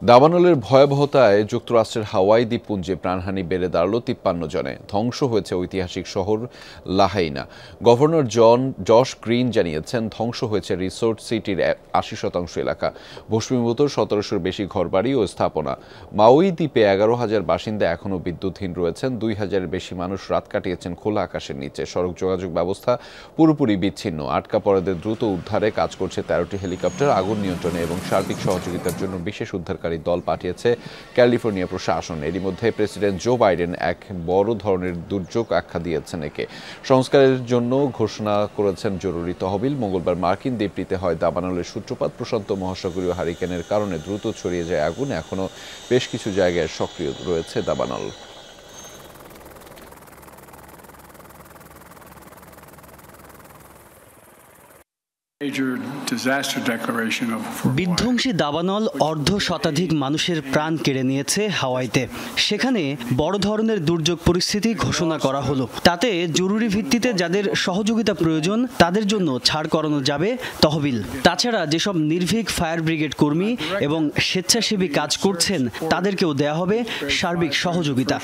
দাবানলের ভয়াবহতায় যুক্তরাষ্ট্রের হাওয়াই দ্বীপপুঞ্জে প্রাণহানি বেড়ে দাঁড়ালো ৫৩ জনে। ধ্বংস হয়েছে ঐতিহাসিক শহর লাহাইনা। গভর্নর জশ গ্রিন জানিয়েছেন, ধ্বংস হয়েছে রিসোর্ট সিটির ৮০% এলাকা, ভস্মীভূত ১৭০০-র বেশি ঘরবাড়ি ও স্থাপনা। মাউই দ্বীপে ১১,০০০ বাসিন্দা এখনও বিদ্যুৎহীন রয়েছেন। ২,০০০-এর বেশি মানুষ রাত কাটিয়েছেন খোলা আকাশের নিচে। সড়ক যোগাযোগ ব্যবস্থা পুরোপুরি বিচ্ছিন্ন। আটকা পড়াদের দ্রুত উদ্ধারে কাজ করছে ১৩টি হেলিকপ্টার। আগুন নিয়ন্ত্রণে এবং সার্বিক সহযোগিতার জন্য বিশেষ উদ্ধারকারী দল পাঠিয়েছে ক্যালিফোর্নিয়া প্রশাসন। এরই মধ্যে প্রেসিডেন্ট জো বাইডেন এক বড় ধরনের দুর্যোগ আখ্যা দিয়েছেন একে। সংস্কারের জন্য ঘোষণা করেছেন জরুরি তহবিল। মঙ্গলবার মার্কিন দ্বীপটিতে হয় দাবানলের সূত্রপাত। প্রশান্ত মহাসাগরীয় হারিকেনের কারণে দ্রুত ছড়িয়ে যায় আগুন। এখনও বেশ কিছু জায়গায় সক্রিয় রয়েছে দাবানল। বিধ্বংসী দাবানল অর্ধশতাধিক মানুষের প্রাণ কেড়ে নিয়েছে হাওয়াইতে। সেখানে বড় ধরনের দুর্যোগ পরিস্থিতি ঘোষণা করা হলো। তাতে জরুরি ভিত্তিতে যাদের সহযোগিতা প্রয়োজন তাদের জন্য ছাড় করানো যাবে তহবিল। তাছাড়া যেসব নির্ভীক ফায়ার ব্রিগেড কর্মী এবং স্বেচ্ছাসেবী কাজ করছেন তাদেরকেও দেয়া হবে সার্বিক সহযোগিতা।